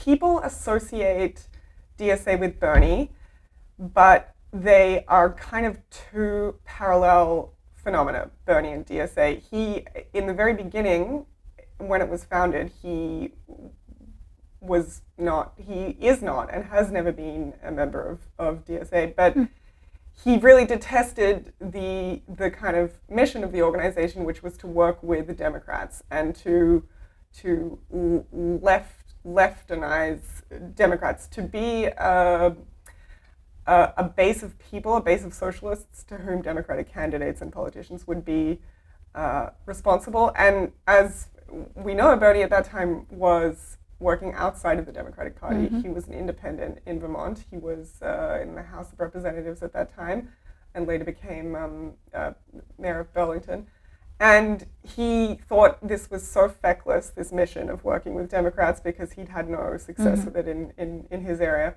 people associate DSA with Bernie, but they are kind of two parallel phenomena, Bernie and DSA. He, in the very beginning, when it was founded, he is not, and has never been a member of DSA, but he really detested the kind of mission of the organization, which was to work with the Democrats and to leftize Democrats, to be a base of people, a base of socialists to whom Democratic candidates and politicians would be responsible. And as we know, Bernie at that time was working outside of the Democratic Party. Mm-hmm. He was an independent in Vermont. He was in the House of Representatives at that time, and later became mayor of Burlington. And he thought this was so feckless, this mission of working with Democrats, because he'd had no success with it in his area.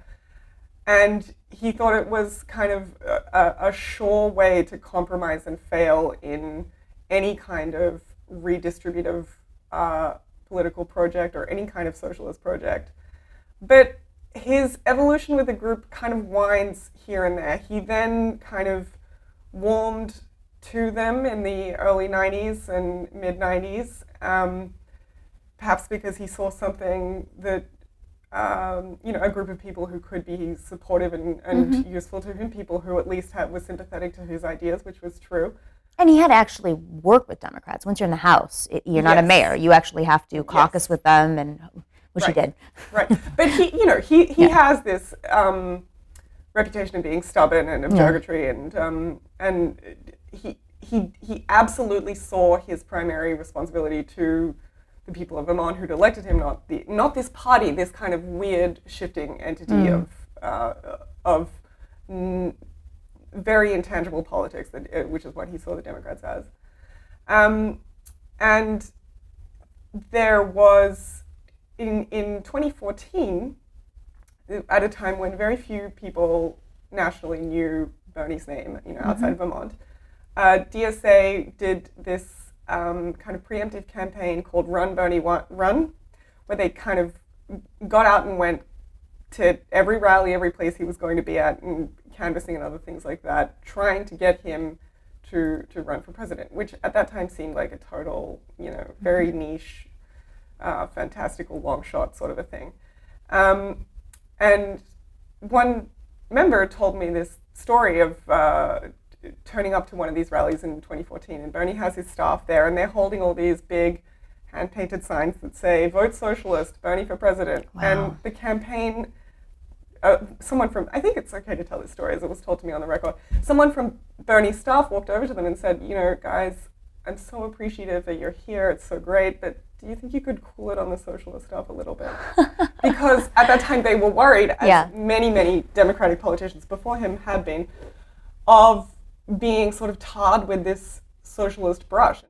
And he thought it was kind of a sure way to compromise and fail in any kind of redistributive political project or any kind of socialist project. But his evolution with the group kind of winds here and there. He then kind of warmed to them in the early 90s and mid 90s, perhaps because he saw something that, a group of people who could be supportive and useful to him, people who at least were sympathetic to his ideas, which was true. And he had to actually work with Democrats. Once you're in the House, you're not a mayor. You actually have to caucus with them, and which he did. Right. But he has this reputation of being stubborn and objurgatory, and he absolutely saw his primary responsibility to the people of Vermont who'd elected him, not this party, this kind of weird shifting entity of very intangible politics, which is what he saw the Democrats as. And there was, in 2014, at a time when very few people nationally knew Bernie's name, outside of Vermont, DSA did this kind of preemptive campaign called Run Bernie Run, where they kind of got out and went to every rally, every place he was going to be at, and canvassing and other things like that, trying to get him to run for president, which at that time seemed like a total, very niche, fantastical long shot sort of a thing. And one member told me this story of turning up to one of these rallies in 2014, and Bernie has his staff there, and they're holding all these big hand-painted signs that say, "Vote Socialist, Bernie for President." Wow. And the campaign, someone from, I think it's okay to tell this story as it was told to me on the record, someone from Bernie's staff walked over to them and said, guys, I'm so appreciative that you're here, it's so great, but do you think you could cool it on the socialist stuff a little bit? Because at that time they were worried, as many, many Democratic politicians before him had been, of being sort of tarred with this socialist brush.